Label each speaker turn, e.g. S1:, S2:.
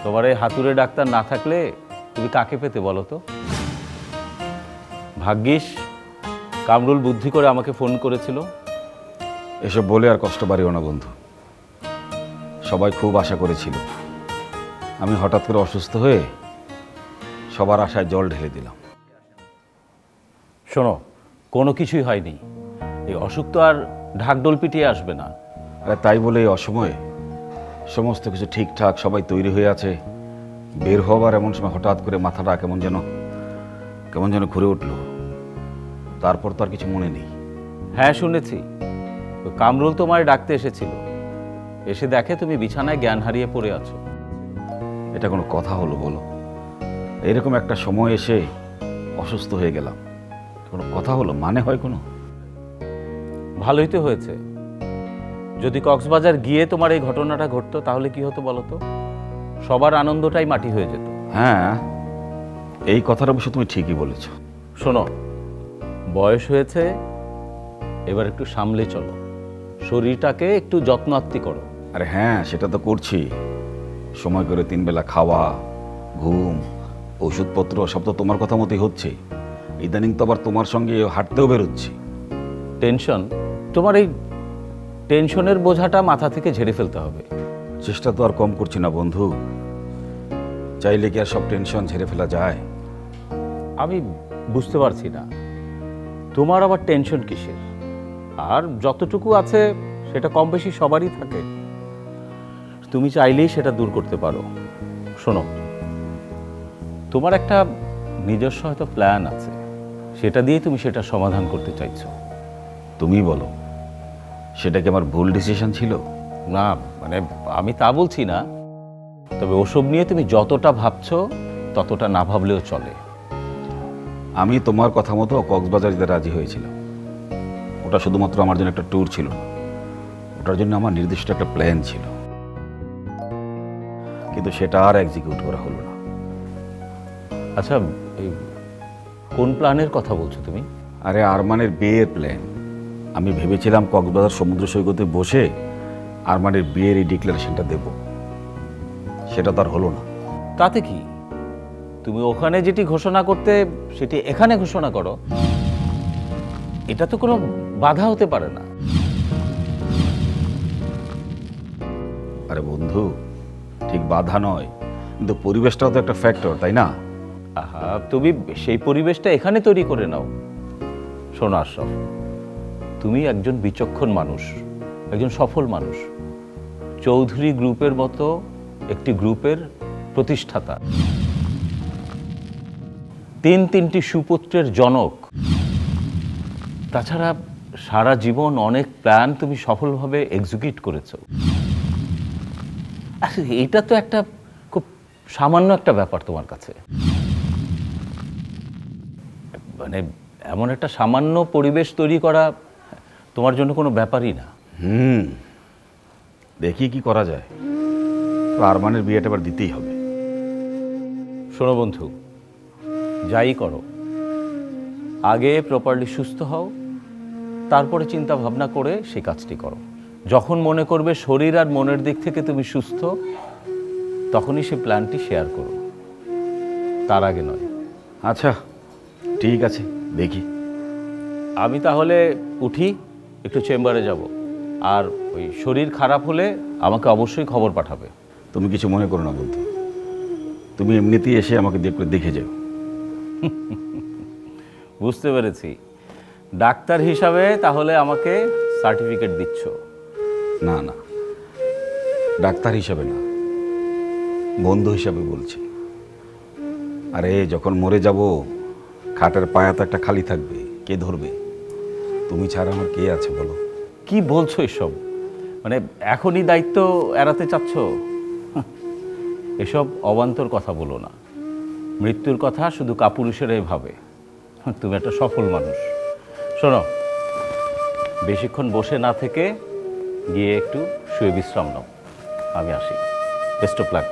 S1: তোমার এই হাতুড়ে ডাক্তার না থাকলে তুমি কাকে পেতে বলো তো? ভাগ্যিস কামরুল বুদ্ধি করে আমাকে ফোন করেছিল।
S2: এসব বলে আর কষ্ট বাড়িও না বন্ধু। সবাই খুব আশা করেছিল, আমি হঠাৎ করে অসুস্থ হয়ে সবার আশায় জল ঢেলে দিলাম।
S1: শোনো, কোনো কিছুই হয়নি। এই অসুখ তো আর ঢাকঢোল পিটিয়ে আসবে না।
S2: আরে তাই বলে এই অসময়ে সমস্ত কিছু ঠিকঠাক সবাই তৈরি হয়ে আছে, বের হওয়ার এমন সময় হঠাৎ করে মাথাটা কেমন যেন ঘুরে উঠলো। তারপর তো আর কিছু মনে নেই।
S1: হ্যাঁ শুনেছি, কামরুল তোমায় ডাকতে এসেছিল, এসে দেখে তুমি বিছানায় জ্ঞান হারিয়ে পড়ে আছো।
S2: এটা কোনো কথা হলো বলো? এরকম একটা সময় এসে অসুস্থ হয়ে গেলাম, কোনো কথা হলো? মানে হয় কোনো?
S1: ভালোই তো হয়েছে। যদি কক্সবাজার গিয়ে তোমার এই ঘটনাটা ঘটতো তাহলে কি হতো বলো তো? সবার আনন্দটাই মাটি হয়ে যেত।
S2: হ্যাঁ, এই কথাটা অবশ্য তুমি ঠিকই বলেছ।
S1: শোনো, বয়স হয়েছে, এবার একটু সামলে চলো, শরীরটাকে একটু যত্নাত্তি করো।
S2: আরে হ্যাঁ, সেটা তো করছি। সময় করে 3 বেলা খাওয়া, ঘুম, ওষুধপত্র সব তো তোমার কথা মতোই হচ্ছে। ইদানিং তো আবার তোমার সঙ্গে হাঁটতেও বেরোচ্ছি।
S1: টেনশন, তোমার এই টেনশনের বোঝাটা মাথা থেকে ঝেড়ে ফেলতে হবে।
S2: চেষ্টা তো আর কম করছি না বন্ধু। চাইলে কি আর সব টেনশন ঝেড়ে ফেলা যায়?
S1: আমি বুঝতে পারছি না তোমার আবার টেনশন কিসের। আর যতটুকু আছে সেটা কম বেশি সবারই থাকে, তুমি চাইলেই সেটা দূর করতে পারো। শোনো, তোমার একটা নিজস্ব হয়তো প্ল্যান আছে, সেটা দিয়ে তুমি সেটা সমাধান করতে চাইছো।
S2: তুমি বলো, সেটা কি আমার ভুল ডিসিশন ছিল?
S1: না মানে আমি তা বলছি না, তবে ওসব নিয়ে তুমি যতটা ভাবছো ততটা না ভাবলেও চলে।
S2: আমি তোমার কথা মতো কক্সবাজার যেতে রাজি হয়েছিলাম। ওটা শুধুমাত্র আমার জন্য একটা ট্যুর ছিল না, ওটার জন্য আমার নির্দিষ্ট একটা প্ল্যান ছিল, কিন্তু সেটা আর এক্সিকিউট করা হলো না।
S1: আচ্ছা, এই কোন প্ল্যানের কথা বলছো তুমি?
S2: আরে আরমানের বিয়ের প্ল্যান। আমি ভেবেছিলাম কক্সবাজার সমুদ্র সৈকতে বসে আরমানের বিয়ের এই ডিক্লারেশনটা দেব, সেটা তো আর হলো না।
S1: তাতে কি, তুমি ওখানে যেটি ঘোষণা করতে সেটি এখানে ঘোষণা করো, এটা তো কোনো বাধা হতে পারে না।
S2: আরে বন্ধু, ঠিক বাধা নয়, কিন্তু পরিবেশটাও তো একটা ফ্যাক্টর, তাই না?
S1: আহা, তুমি সেই পরিবেশটা এখানে তৈরি করে নাও। শোনো আশরাফ, তুমি একজন বিচক্ষণ মানুষ, একজন সফল মানুষ, চৌধুরী গ্রুপের মতো একটি গ্রুপের প্রতিষ্ঠাতা, 3টি সুপুত্রের জনক। তাছাড়া সারা জীবন অনেক প্ল্যান তুমি সফলভাবে এক্সিকিউট করেছো। এটা তো একটা খুব সামান্য একটা ব্যাপার তোমার কাছে, মানে এমন একটা সামান্য পরিবেশ তৈরি করা তোমার জন্য কোনো ব্যাপারই না।
S2: দেখি কি করা যায়। তো আরমানের বিয়েটা এবার দিতেই হবে।
S1: শোনো বন্ধু, যাই করো, আগে প্রপারলি সুস্থ হও, তারপরে চিন্তা ভাবনা করে সেই কাজটি করো। যখন মনে করবে শরীর আর মনের দিক থেকে তুমি সুস্থ, তখনই সেই প্ল্যানটি শেয়ার করো, তার আগে নয়।
S2: আচ্ছা ঠিক আছে, দেখি।
S1: আমি তাহলে উঠি, একটু চেম্বারে যাব। আর ওই শরীর খারাপ হলে আমাকে অবশ্যই খবর পাঠাবে।
S2: তুমি কিছু মনে করো না বন্ধু, তুমি এমনিতেই এসে আমাকে দেখে যাও।
S1: বুঝতে পেরেছি, ডাক্তার হিসাবে তাহলে আমাকে সার্টিফিকেট দিচ্ছ?
S2: না না, ডাক্তার হিসাবে না, বন্ধু হিসাবে বলছি। আরে যখন মরে যাব, খাটের পায়া তো একটা খালি থাকবে, কে ধরবে? তুমি ছাড়া আমার কে আছে বলো?
S1: কি বলছো এসব? মানে এখনই দায়িত্ব এড়াতে চাচ্ছ? এসব অবান্তর কথা বলো না। মৃত্যুর কথা শুধু কাপুরুষেরাই ভাবে। তুমি একটা সফল মানুষ। শোনো, বেশিক্ষণ বসে না থেকে গিয়ে একটু শুয়ে বিশ্রাম নাও। আমি আসি। Best of luck.